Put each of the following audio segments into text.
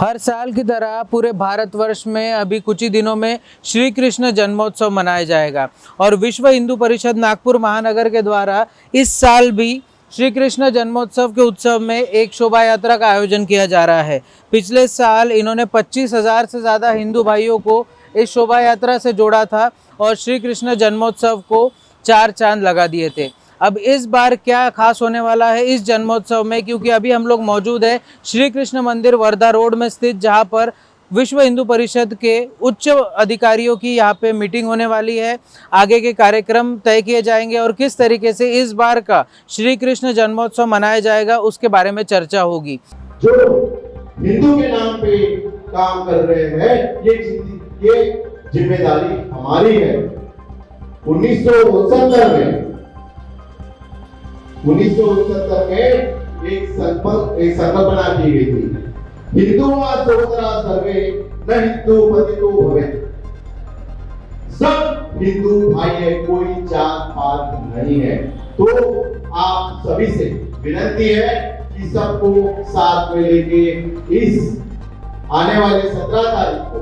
हर साल की तरह पूरे भारतवर्ष में अभी कुछ ही दिनों में श्री कृष्ण जन्मोत्सव मनाया जाएगा और विश्व हिंदू परिषद नागपुर महानगर के द्वारा इस साल भी श्री कृष्ण जन्मोत्सव के उत्सव में एक शोभा यात्रा का आयोजन किया जा रहा है। पिछले साल इन्होंने 25,000 से ज़्यादा हिंदू भाइयों को इस शोभा यात्रा से जोड़ा था और श्री कृष्ण जन्मोत्सव को 4 चांद लगा दिए थे। अब इस बार क्या खास होने वाला है इस जन्मोत्सव में, क्योंकि अभी हम लोग मौजूद है श्री कृष्ण मंदिर वर्धा रोड में स्थित, जहां पर विश्व हिंदू परिषद के उच्च अधिकारियों की यहाँ पे मीटिंग होने वाली है। आगे के कार्यक्रम तय किए जाएंगे और किस तरीके से इस बार का श्री कृष्ण जन्मोत्सव मनाया जाएगा उसके बारे में चर्चा होगी। जो हिंदू के नाम पे काम कर रहे हैं, ये जिम्मेदारी हमारी है। 1969 में एक संकल्पना की गई थी, हिंदू सोदरा सर्वे न हिंदू पतितो भवेत्। सब हिंदू भाई है, कोई जात पात नहीं है। तो आप सभी से विनती है कि सबको साथ में लेके इस आने वाले 17 तारीख को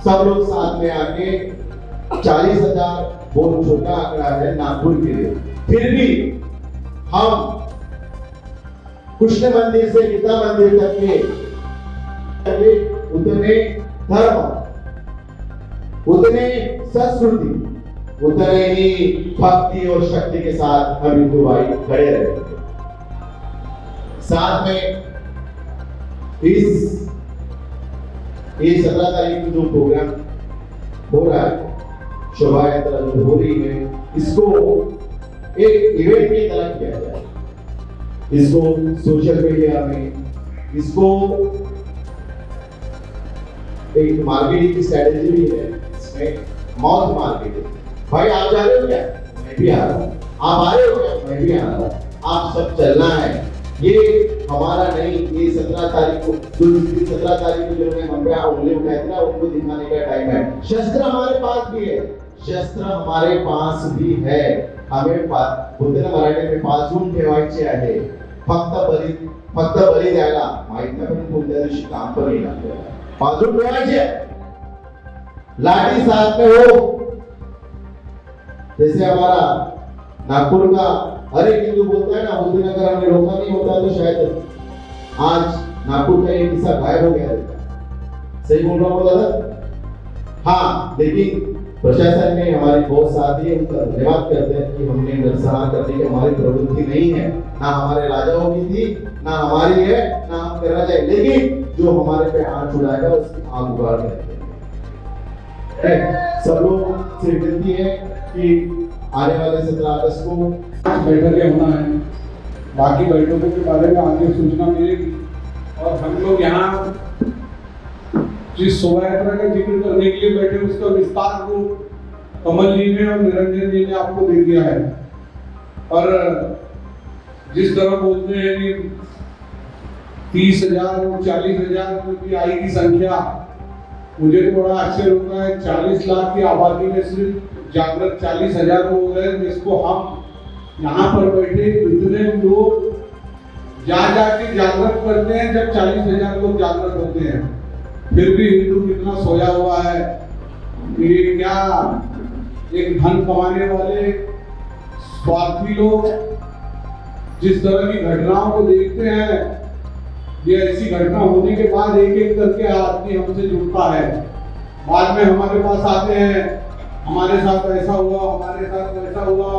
सब लोग साथ में आके 40,000 बहुत छोटा आंकड़ा है नागपुर के लिए, फिर भी हम कृष्ण मंदिर से गीता मंदिर तक के उतने धर्म, उतने संस्कृति, उतने ही भक्ति और शक्ति के साथ हम हिंदू भाई खड़े रहेंगे। साथ में ये 17 तारीख को जो प्रोग्राम हो रहा है, शोभा यात्रा जो हो रही है, इसको एक इवेंट की तरह किया जाए। इसको सोशल मीडिया में, इसको एक मार्केटिंग की स्ट्रेटेजी भी है, इसमें माउथ मार्केटिंग। भाई आप जा रहे हो क्या? मैं भी आ रहा हूँ। आप आ रहे हो क्या? मैं भी आ रहा हूँ। आप सब चलना है। ये हमारा नहीं, ये 17 तारीख को जो मैं हम पे उंगली उठाए थे ना, उनको दिखाने का टाइम है। शस्त्र हमारे पास भी है, शस्त्र हमारे पास भी है। हमें बोलते ना मराठी में पासून ठेवायचे आहे, फक्त बली द्यायला माहित नाही, पण कोणत्या दिवशी काम पण येईल आपल्याला। पासून ठेवायचे, लाठी साथ में हो। जैसे हमारा नागपुर का हर एक हिंदू बोलता है ना, उस दिन अगर हमें रोका नहीं होता तो शायद आज नागपुर का एक हिस्सा गायब हो गया था। सही बोल रहा हूँ दादा? हाँ, लेकिन प्रशासन ने हमारी बहुत साथ दी, उनका धन्यवाद करते हैं कि हमने नरसंहार करने की हमारी प्रवृत्ति नहीं है, ना हमारे राजाओं की थी, ना हमारी है, ना हम करना चाहिए। लेकिन जो हमारे पे आंच उड़ाएगा उसकी आग उगाड़ देंगे। सब लोग से विनती है कि आने वाले 17 अगस्त को बैठकें होना है, बाकी बैठकों के बारे में आगे सूचना मिलेगी। और हम लोग यहाँ जिस शोभा यात्रा का जिक्र करने के लिए बैठे, उसका विस्तार रूप कमल जी ने और निरंजन जी ने आपको दे दिया है। और जिस तरह बोलते हैं कि 30,000 और 40,000 की आई की संख्या, मुझे तो बड़ा आश्चर्य होता है। 40 लाख की आबादी में सिर्फ जागृत 40,000 हो गए, जिसको हम यहाँ पर बैठे इतने लोग जा जाके जागृत करते हैं। जब 40,000 लोग जागृत होते हैं, फिर भी हिंदू कितना सोया हुआ है। ये क्या एक धन कमाने वाले स्वार्थी लोग जिस तरह की घटनाओं को देखते हैं, ये ऐसी घटना होने के बाद एक एक करके आदमी हमसे जुड़ता है। बाद में हमारे पास आते हैं, हमारे साथ ऐसा हुआ, हमारे साथ वैसा हुआ।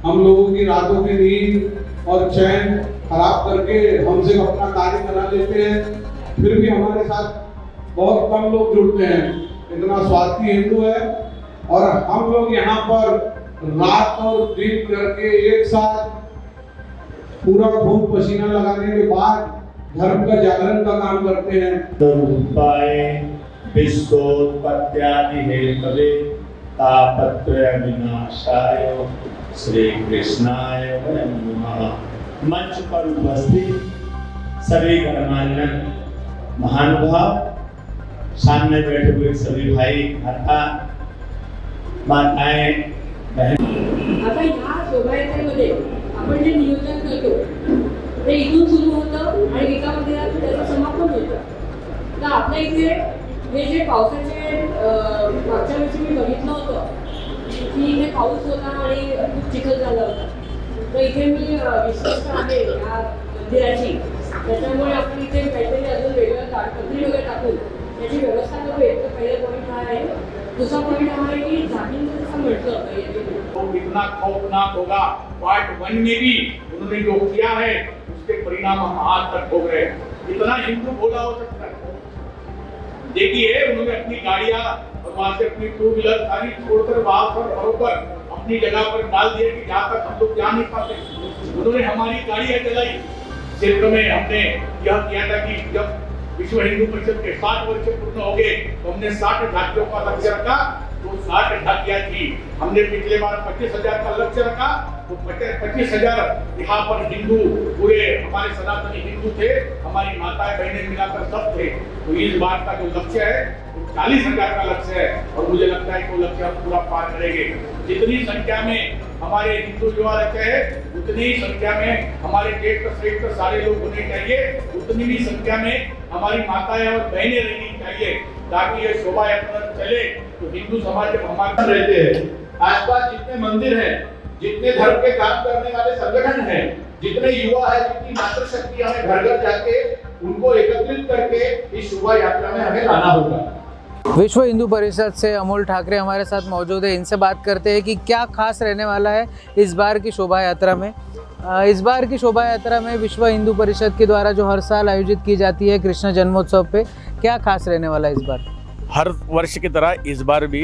हम लोगों की रातों की नींद और चैन खराब करके हमसे अपना कार्य करा लेते हैं। फिर भी हमारे साथ बहुत कम लोग जुड़ते हैं, इतना स्वार्थी हिंदू है। और हम लोग यहाँ पर रात और दिन करके एक साथ पूरा खून पसीना लगाने के बाद धर्म का जागरण का काम करते हैं। विश्वोत्पत्त्यादि हेतवे तापत्रय विनाशाय श्री कृष्णाय वयं नमः। मंच पर उपस्थित सभी गणमान्य महानुभाव, सामने बैठे हुए सभी भाई, माता, माताएं, बहन। आता ह्या शोभायात्रेमध्ये आपण जे नियोजन करतो ते इथून सुरू होतं आणि एका मंदिरात त्याचं समापन होतं। आता इथे हे जे पावसाचे मागच्या वर्षी मी बघितलं होतं की इथे पाऊस होता आणि खूप चिखल झाला होता. तर इथे मी विश्वस्त आहे या मंदिराची. त्याच्यामुळे आपण इथे काहीतरी अजून वेगळं पत्री वगैरे टाकून त्याची व्यवस्था करूया. तर पहिला पॉईंट हा आहे. दूसरा पॉईंट हा आहे की जामीन जसं म्हटलं होतं तो कितना खौफनाक होगा. पार्ट 1 में भी उन्होंने जो किया है उसके परिणाम हम आज तक भोग रहे हैं. इतना हिंदू भोला हो सकता है. देखिए उन्होंने अपनी गाड़ियां और वहां से अपनी 2 व्हीलर सारी छोड़कर वहां पर बरोबर अपनी जगह पर डाल दिया कि जहाँ तक हम लोग जा नहीं पाते. उन्होंने हमारी गाड़ियां चलाई. क्षेत्र में हमने यह किया था कि जब विश्व हिंदू परिषद के 60 वर्ष पूर्ण हो गए तो हमने 60 झांकियों का लक्ष्य रखा. तो 60 झांकियां थी. हमने पिछले बार 25,000 का लक्ष्य रखा. तो 25,000 यहाँ पर हिंदू पूरे हमारे सनातनी हिंदू थे. हमारी माताएं बहनें मिलाकर सब थे. तो इस बार का जो लक्ष्य है 40,000 का लक्ष्य है और मुझे लगता है कि वो लक्ष्य हम पूरा पार करेंगे. जितनी संख्या में हमारे हिंदू युवा रहते हैं उतनी ही संख्या में हमारे देश का श्रेष्ठ सारे लोग होने चाहिए. उतनी ही संख्या में हमारी माताएं और बहनें रहनी चाहिए ताकि ये शोभा यात्रा चले. तो हिंदू समाज जब हमारे रहते हैं आसपास जितने मंदिर हैं, जितने धर्म के काम करने वाले संगठन हैं, जितने युवा है, जितनी मातृशक्ति हमें घर घर जाके उनको एकत्रित करके इस शोभा यात्रा में हमें लाना होगा. विश्व हिंदू परिषद से अमोल ठाकरे हमारे साथ मौजूद है. इनसे बात करते हैं कि क्या खास रहने वाला है इस बार की शोभा यात्रा में. इस बार की शोभा यात्रा में विश्व हिंदू परिषद के द्वारा जो हर साल आयोजित की जाती है कृष्ण जन्मोत्सव पे, क्या खास रहने वाला है इस बार? हर वर्ष की तरह इस बार भी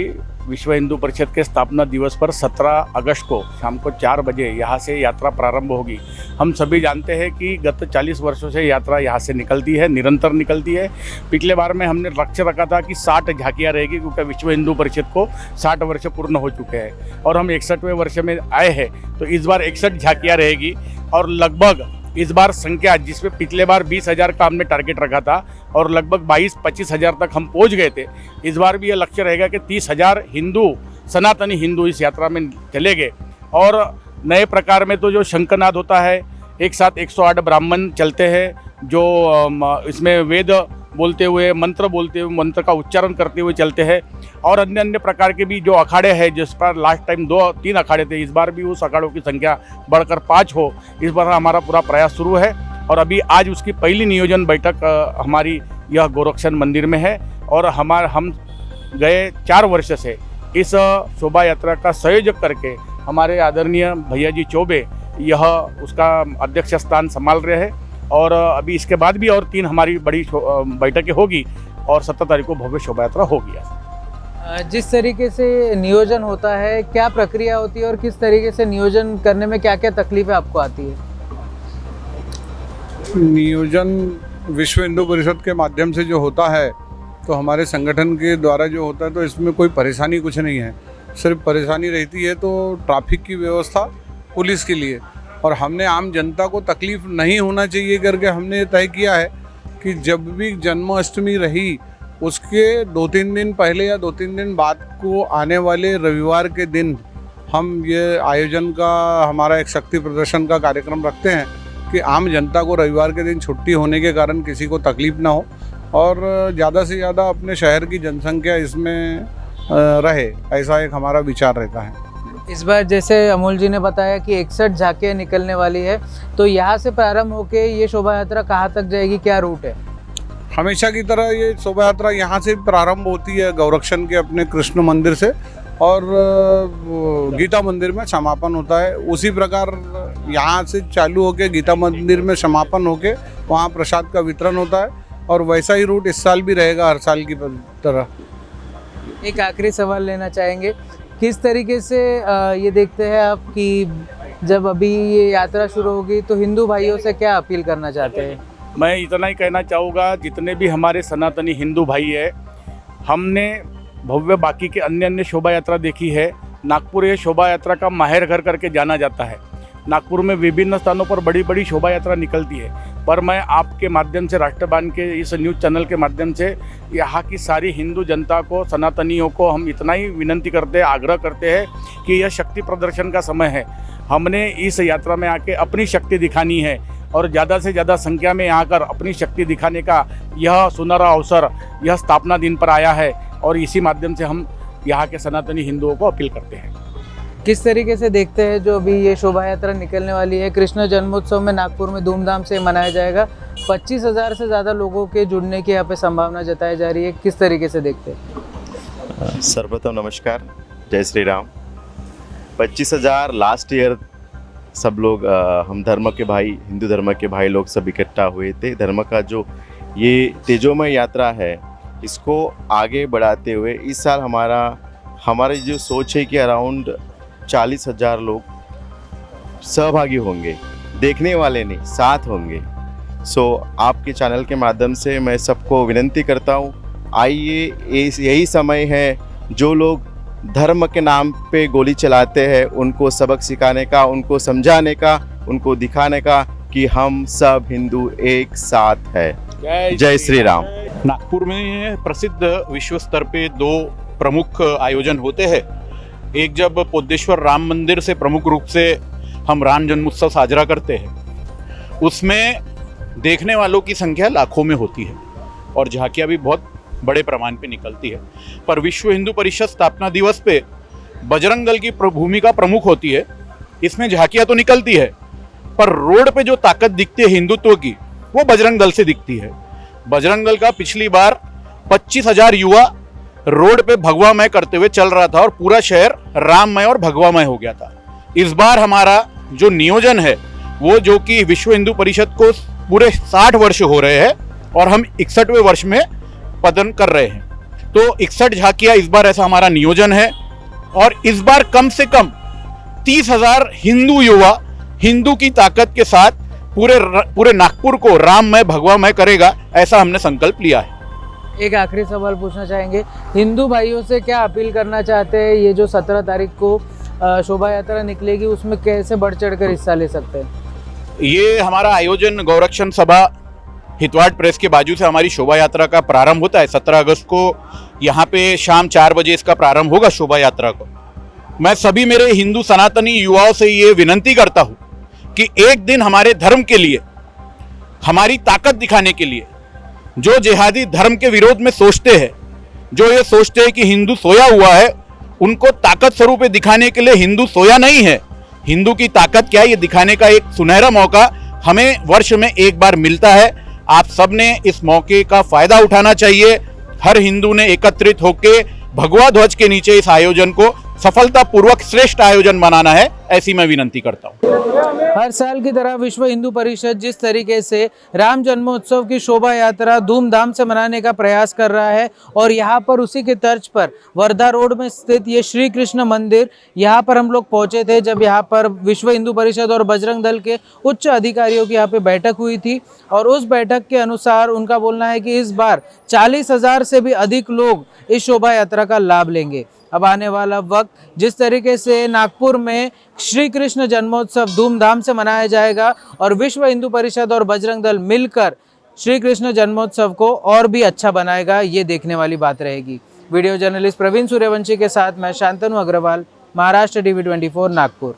विश्व हिंदू परिषद के स्थापना दिवस पर 17 अगस्त को शाम को 4 बजे यहाँ से यात्रा प्रारंभ होगी. हम सभी जानते हैं कि गत 40 वर्षों से यात्रा यहाँ से निकलती है, निरंतर निकलती है. पिछले बार में हमने लक्ष्य रखा था कि 60 झांकियाँ रहेगी क्योंकि विश्व हिंदू परिषद को 60 वर्ष पूर्ण हो चुके हैं और हम 61वें वर्ष में आए हैं. तो इस बार 61 झांकियाँ रहेगी और लगभग इस बार संख्या जिसमें पिछले बार 20,000 का हमने टारगेट रखा था और लगभग 22-25 हज़ार तक हम पहुंच गए थे. इस बार भी ये लक्ष्य रहेगा कि 30,000 हिंदू सनातनी हिंदू इस यात्रा में चले गए. और नए प्रकार में तो जो शंखनाद होता है, एक साथ 108 ब्राह्मण चलते हैं जो इसमें वेद बोलते हुए मंत्र का उच्चारण करते हुए चलते हैं. और अन्य अन्य प्रकार के भी जो अखाड़े हैं, जिस पर लास्ट टाइम 2-3 अखाड़े थे, इस बार भी उस अखाड़ों की संख्या बढ़कर 5 हो, इस बार हमारा पूरा प्रयास शुरू है. और अभी आज उसकी पहली नियोजन बैठक हमारी यह गोरक्षण मंदिर में है. और हम गए 4 वर्ष से इस शोभा यात्रा का संयोजक करके हमारे आदरणीय भैया जी चौबे यह उसका अध्यक्ष स्थान संभाल रहे हैं. और अभी इसके बाद भी और 3 हमारी बड़ी बैठकें होगी और 17 तारीख को भव्य शोभा यात्रा होगी. जिस तरीके से नियोजन होता है, क्या प्रक्रिया होती है और किस तरीके से नियोजन करने में क्या क्या तकलीफें आपको आती है? नियोजन विश्व हिंदू परिषद के माध्यम से जो होता है तो हमारे संगठन के द्वारा जो होता है तो इसमें कोई परेशानी कुछ नहीं है. सिर्फ परेशानी रहती है तो ट्रैफिक की व्यवस्था पुलिस के लिए. और हमने आम जनता को तकलीफ़ नहीं होना चाहिए करके हमने तय किया है कि जब भी जन्माष्टमी रही उसके 2-3 दिन पहले या 2-3 दिन बाद को आने वाले रविवार के दिन हम ये आयोजन का हमारा एक शक्ति प्रदर्शन का कार्यक्रम रखते हैं कि आम जनता को रविवार के दिन छुट्टी होने के कारण किसी को तकलीफ़ ना हो और ज़्यादा से ज़्यादा अपने शहर की जनसंख्या इसमें रहे, ऐसा एक हमारा विचार रहता है. इस बार जैसे अमोल जी ने बताया कि 61 झांकियाँ निकलने वाली है, तो यहाँ से प्रारंभ होके ये शोभा यात्रा कहाँ तक जाएगी, क्या रूट है? हमेशा की तरह ये शोभा यात्रा यहाँ से प्रारंभ होती है गौरक्षण के अपने कृष्ण मंदिर से और गीता मंदिर में समापन होता है. उसी प्रकार यहाँ से चालू होके गीता मंदिर में समापन होके वहाँ प्रसाद का वितरण होता है और वैसा ही रूट इस साल भी रहेगा हर साल की तरह. एक आखिरी सवाल लेना चाहेंगे, किस तरीके से ये देखते हैं आप कि जब अभी ये यात्रा शुरू होगी तो हिंदू भाइयों से क्या अपील करना चाहते हैं? मैं इतना ही कहना चाहूँगा, जितने भी हमारे सनातनी हिंदू भाई है, हमने भव्य बाकी के अन्य अन्य शोभा यात्रा देखी है. नागपुर ये शोभा यात्रा का माहेर घर करके जाना जाता है. नागपुर में विभिन्न स्थानों पर बड़ी बड़ी शोभा यात्रा निकलती है. पर मैं आपके माध्यम से, राष्ट्रवान के इस न्यूज़ चैनल के माध्यम से यहाँ की सारी हिंदू जनता को, सनातनियों को हम इतना ही विनंती करते हैं, आग्रह करते हैं कि यह शक्ति प्रदर्शन का समय है। हमने इस यात्रा में आके अपनी शक्ति दिखानी है और ज़्यादा से ज़्यादा संख्या में आकर अपनी शक्ति दिखाने का यह सुनहरा अवसर यह स्थापना दिन पर आया है और इसी माध्यम से हम यहाँ के सनातनी हिंदुओं को अपील करते हैं। किस तरीके से देखते हैं जो अभी ये शोभा यात्रा निकलने वाली है, कृष्ण जन्मोत्सव में नागपुर में धूमधाम से मनाया जाएगा, 25,000 से ज़्यादा लोगों के जुड़ने की यहाँ पे संभावना जताई जा रही है, किस तरीके से देखते हैं? सर्वप्रथम नमस्कार, जय श्री राम। 25,000 लास्ट ईयर सब लोग हम धर्म के भाई, हिंदू धर्म के भाई लोग सब इकट्ठा हुए थे। धर्म का जो ये तेजोमय यात्रा है इसको आगे बढ़ाते हुए इस साल हमारी जो सोच है कि अराउंड 40,000 लोग सहभागी होंगे, देखने वाले नहीं, साथ होंगे। आपके चैनल के माध्यम से मैं सबको विनंती करता हूँ, आइए, यही समय है जो लोग धर्म के नाम पे गोली चलाते हैं उनको सबक सिखाने का, उनको समझाने का, उनको दिखाने का कि हम सब हिंदू एक साथ है। जय श्री राम। नागपुर में प्रसिद्ध विश्व स्तर पे 2 प्रमुख आयोजन होते हैं। एक जब पोद्देश्वर राम मंदिर से प्रमुख रूप से हम राम जन्मोत्सव साजरा करते हैं, उसमें देखने वालों की संख्या लाखों में होती है और झांकियाँ भी बहुत बड़े पैमाने पे निकलती है। पर विश्व हिंदू परिषद स्थापना दिवस पे बजरंग दल की भूमिका प्रमुख होती है। इसमें झांकियाँ तो निकलती है पर रोड पे जो ताकत दिखती है हिंदुत्व की, वो बजरंग दल से दिखती है। बजरंग दल का पिछली बार 25,000 युवा रोड पे भगवामय करते हुए चल रहा था और पूरा शहर राममय और भगवामय हो गया था। इस बार हमारा जो नियोजन है वो, जो कि विश्व हिंदू परिषद को पूरे 60 वर्ष हो रहे हैं और हम 61वें वर्ष में पदन कर रहे हैं, तो 61 झांकियाँ इस बार ऐसा हमारा नियोजन है। और इस बार कम से कम 30,000 हिंदू युवा हिंदू की ताकत के साथ पूरे नागपुर को राममय भगवामय करेगा, ऐसा हमने संकल्प लिया है। एक आखिरी सवाल पूछना चाहेंगे, हिंदू भाइयों से क्या अपील करना चाहते हैं? ये जो 17 तारीख को शोभा यात्रा निकलेगी उसमें कैसे बढ़ चढ़ कर हिस्सा ले सकते हैं? ये हमारा आयोजन गौरक्षण सभा हितवाड़ प्रेस के बाजू से हमारी शोभा यात्रा का प्रारंभ होता है। 17 अगस्त को यहाँ पे शाम 4 बजे इसका प्रारंभ होगा शोभा यात्रा को। मैं सभी मेरे हिंदू सनातनी युवाओं से ये विनंती करता हूँ कि एक दिन हमारे धर्म के लिए, हमारी ताकत दिखाने के लिए, जो जिहादी धर्म के विरोध में सोचते हैं, जो ये सोचते हैं कि हिंदू सोया हुआ है, उनको ताकत स्वरूप दिखाने के लिए हिंदू सोया नहीं है। हिंदू की ताकत क्या है ये दिखाने का एक सुनहरा मौका हमें वर्ष में एक बार मिलता है। आप सब ने इस मौके का फायदा उठाना चाहिए। हर हिंदू ने एकत्रित होकर भगवा ध्वज के नीचे इस आयोजन को सफलतापूर्वक श्रेष्ठ आयोजन बनाना है, ऐसी मैं विनंती करता हूँ। हर साल की तरह विश्व हिंदू परिषद जिस तरीके से राम जन्मोत्सव की शोभा यात्रा धूमधाम से मनाने का प्रयास कर रहा है और यहाँ पर उसी के तर्ज पर वर्धा रोड में स्थित ये श्री कृष्ण मंदिर, यहाँ पर हम लोग पहुँचे थे जब यहाँ पर विश्व हिंदू परिषद और बजरंग दल के उच्च अधिकारियों की यहाँ पे बैठक हुई थी और उस बैठक के अनुसार उनका बोलना है कि इस बार 40,000 से भी अधिक लोग इस शोभा यात्रा का लाभ लेंगे। अब आने वाला वक्त जिस तरीके से नागपुर में श्री कृष्ण जन्मोत्सव धूमधाम से मनाया जाएगा और विश्व हिंदू परिषद और बजरंग दल मिलकर श्री कृष्ण जन्मोत्सव को और भी अच्छा बनाएगा, ये देखने वाली बात रहेगी। वीडियो जर्नलिस्ट प्रवीण सूर्यवंशी के साथ मैं शांतनु अग्रवाल, महाराष्ट्र टीवी 24 नागपुर।